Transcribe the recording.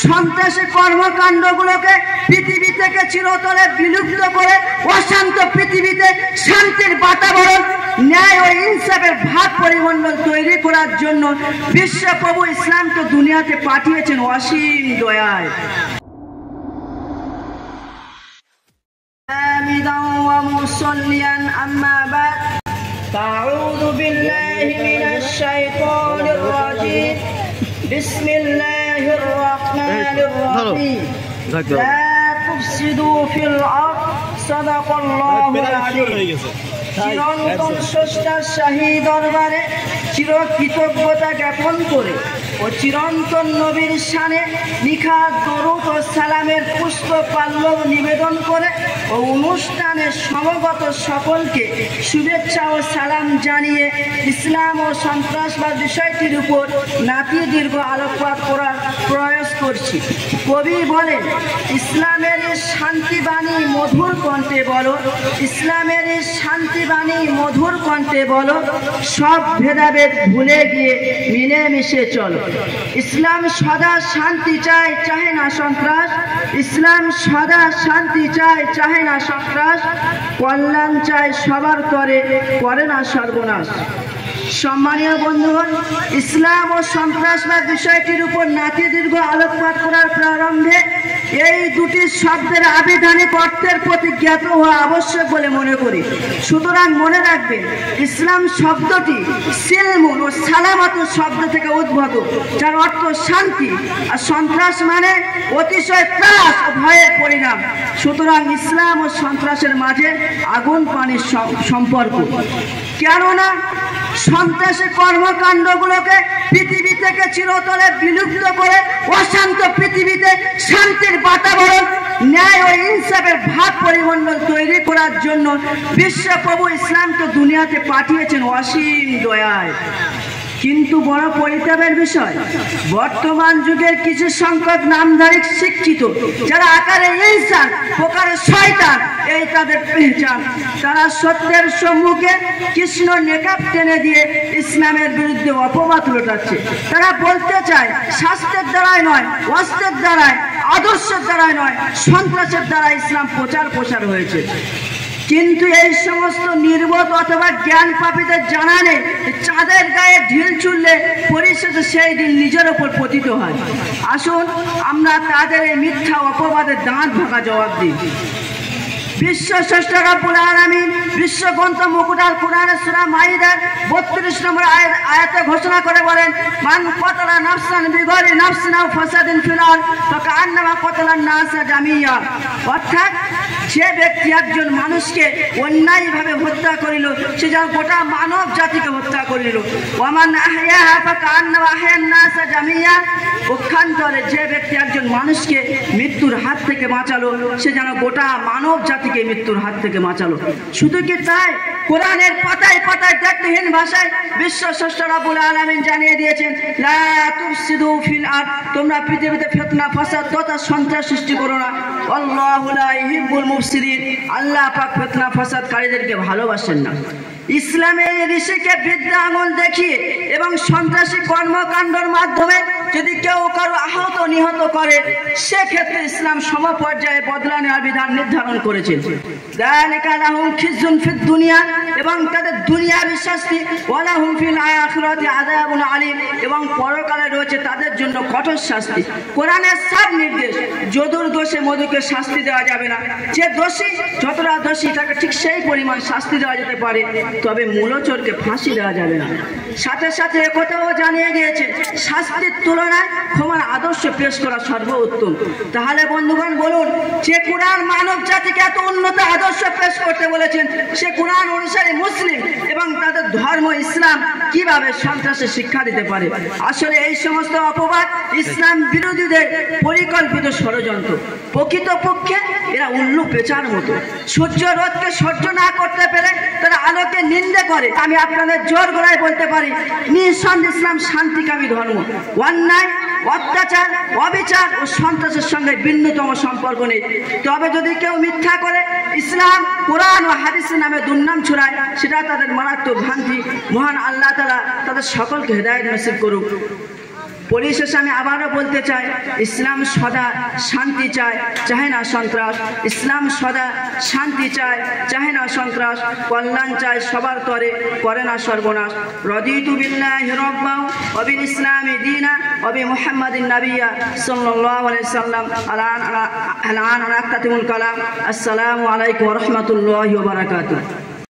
সন্ত্রাসী কর্মকাণ্ডগুলোকে পৃথিবী থেকে চিরতরে বিলুপ্ত করে অশান্ত পৃথিবীতে শান্তির বাতাবরণ, ন্যায় ও ইনসাফের ভাব পরিমণ্ডল তৈরি করার জন্য বিশ্বপ্রভু ইসলামকে দুনিয়াতে পাঠিয়েছেন অসীম দয়ায়। আউযু বিল্লাহি মিনাশ শাইতানির রাজিম। বিসমিল্লাহির রহমানির রহিম। লা তুফসিদু ফিল আরদ। সাদাকাল্লাহুল আযীম। চিরন্তন স্রষ্টার শাহী দরবারে চিরকৃতজ্ঞতা জ্ঞাপন করে ও চিরন্তন নবীর শানে নিখাত দরুদ ও সালামের পুষ্প পাল্লব নিবেদন করে ও অনুষ্ঠানে সমগত সকলকে শুভেচ্ছা ও সালাম জানিয়ে ইসলাম ও সন্ত্রাসবাদ বিষয়টির উপর নাতি দীর্ঘ আলোকপাত করার প্রয়াস করছি। কবি বলেন, ইসলামের শান্তিবাণী মধুর কণ্ঠে বলো, ইসলামের শান্তিবাণী মধুর কণ্ঠে বলো, সব ভেদাভেদ ভুলে গিয়ে মিলেমিশে চলো। ইসলাম সদা শান্তি চায়, চাহে না সন্ত্রাস। ইসলাম সদা শান্তি চায়, চাহে না সন্ত্রাস। কল্যাণ চায় সবার তরে, করে না সর্বনাশ। সম্মানীয় বন্ধুগণ, ইসলাম ও সন্ত্রাসবাদ বিষয়টির উপর নাতি দীর্ঘ আলোকপাত করার প্রারম্ভে এই দুটি শব্দের আবিধানিক অর্থের প্রতি জ্ঞাত হওয়া আবশ্যক বলে মনে করি। সুতরাং মনে রাখবেন, ইসলাম শব্দটি সিলমুন ও সালামাতু শব্দ থেকে উদ্ভূত, যার অর্থ শান্তি, আর সন্ত্রাস মানে অতিশয় ত্রাস ও ভয়ের পরিণাম। সুতরাং ইসলাম ও সন্ত্রাসের মাঝে আগুন পানির সম্পর্ক। কেননা সন্ত্রাসী কর্মকাণ্ডগুলোকে পৃথিবী থেকে চিরতরে বিলুপ্ত করে অশান্ত পৃথিবীতে শান্তির বাতাবরণ, ন্যায় ও ইনসাফের ভাব পরিমণ্ডল তৈরি করার জন্য বিশ্বপ্রভু ইসলামকে দুনিয়াতে পাঠিয়েছেন অসীম দয়ায়। কিন্তু বড় পরিতাপের বিষয়, বর্তমান যুগের কিছু সংখ্যক নামধারী শিক্ষিত, যারা আকারে ইনসান প্রকারে শয়তান, এই তাদের পেহচান। তারা সত্যের সম্মুখে কৃষ্ণ নেকাব টেনে দিয়ে ইসলামের বিরুদ্ধে অপবাদ রটাচ্ছে। তারা বলতে চায়, শাস্ত্রের দ্বারাই নয়, অস্ত্রের দ্বারায়, আদর্শের দ্বারাই নয়, সন্ত্রাসের দ্বারা ইসলাম প্রচার হয়েছে। কিন্তু এই সমস্ত নির্বোধ অথবা জ্ঞান পাপীদের জানা নেই, চাঁদের গায়ে ঢিল ছুড়লে পরিশেষে সেই দিন নিজের ওপর পতিত হয়। আসুন আমরা তাদের এই মিথ্যা অপবাদের দাঁত ভাঙা জবাব দিই। বিশ্ব স্রষ্টা রব্বুল আলামিন বিশ্বগ্রন্থ মুকুট আল কুরআনের সূরা মাইদার 32 নম্বর আয়াতে ঘোষণা করে বলেন, মান কাতালা নাফসান বিগয়রি নাফসিন আও ফাসাদিন ফিল আরদ ফাকান্নামা কাতালান নাসা জামিয়া। অর্থাৎ যে ব্যক্তি একজন মানুষকে অন্যায়ভাবে হত্যা করিল, সে যেন গোটা মানব জাতিকে হত্যা করিল। ওয়ামান আহইয়াহা ফাকান্নামা আহয়ান নাসা জামিয়া। পক্ষান্তরে যে ব্যক্তি একজন মানুষকে মৃত্যুর হাত থেকে বাঁচালো, সে যেন গোটা মানব জাতিকে মৃত্যুর হাত থেকে বাঁচালো। শুধু কি তাই, কোরআনের পাতায় পাতায় দ্ব্যর্থহীন ভাষায় বিশ্ব স্রষ্টা রব্বুল আলামিন জানিয়ে দিয়েছেন, লা তুফসিদু ফিল আরদ, তোমরা পৃথিবীতে ফিতনা ফাসাদ তথা সন্ত্রাস সৃষ্টি করো না। আল্লাহু লা ইউহিব্বুল মুফসিদিন, আল্লাহ পাক ফিতনা ফাসাদকারীদেরকে ভালোবাসেন না। ইসলামের ঋষিকে বিদ্যা আঙুল দেখিয়ে এবং সন্ত্রাসী কর্মকাণ্ডের মাধ্যমে যদি কেউ কারো আহত নিহত করে, সেক্ষেত্রে ইসলাম সমপর্যায়ে বদলা নেওয়ার বিধান নির্ধারণ করেছেন। যালিকা লাহুম খিজুন ফিদ দুনিয়া, এবং তাদের দুনিয়াবী শাস্তি, ওয়া লাহুম ফিল আখিরাতি আযাবুন আলীম, এবং পরকালে রয়েছে তাদের জন্য কঠোর শাস্তি। কোরআনের সব নির্দেশ, যদুর দোষে মধুকে শাস্তি দেওয়া যাবে না। যে দোষী, যতটা দোষী তাকে ঠিক সেই পরিমাণ শাস্তি দেওয়া যেতে পারে, তবে মূলচোরকে ফাঁসি দেওয়া যাবে না। সাথে সাথে একথাও জানিয়ে দিয়েছে, শাস্তির তুলনায় ক্ষমার আদর্শ পেশ করা সর্বোত্তম। তাহলে বন্ধুগণ বলুন, যে কোরআন মানব জাতিকে এত উন্নত আদর্শ পেশ করতে বলেছেন, সে কোরআন অনুসারী মুসলিম এবং তাদের ধর্ম ইসলাম কিভাবে সন্ত্রাসের শিক্ষা দিতে পারে? আসলে এই সমস্ত অপবাদ ইসলাম বিরোধীদের পরিকল্পিত ষড়যন্ত্র। প্রকৃতপক্ষে এরা উল্লু পেঁচার মতো। সূর্য রোদকে সহ্য না করতে পেরে তারা আলোকে নিন্দে করে। আমি আপনাদের জোর গলায় বলতে পারি, নিঃসন্দেহে ইসলাম শান্তিকামী ধর্ম। অন্যায়, অত্যাচার, অবিচার ও সন্ত্রাসের সঙ্গে ভিন্নতম সম্পর্ক নেই। তবে যদি কেউ মিথ্যা করে ইসলাম, কোরআন ও হাদিসের নামে দুর্নাম ছড়ায়, সেটা তাদের মারাত্মক ভ্রান্তি। মহান আল্লাহ তাআলা তাদের সকলকে হেদায়েত নসিব করুক। পরিশেষে আমি আবারও বলতে চাই, ইসলাম সদা শান্তি চায়, চাহে না সন্ত্রাস। ইসলাম সদা শান্তি চায়, চাহে না সন্ত্রাস, কল্যাণ চায় সবার তরে, করে না সর্বনাশ। রাদিতু বিল্লাহি রাব্বান ওয়া বিল ইসলামি দীনা ওয়া বি মুহাম্মাদিন নাবিয়্যা সাল্লাল্লাহু আলাইহি সাল্লাম। আলান আক্তাতিমুল কালাম। আসসালামু আলাইকুম ওয়া রাহমাতুল্লাহি ওয়া বারাকাতুহু।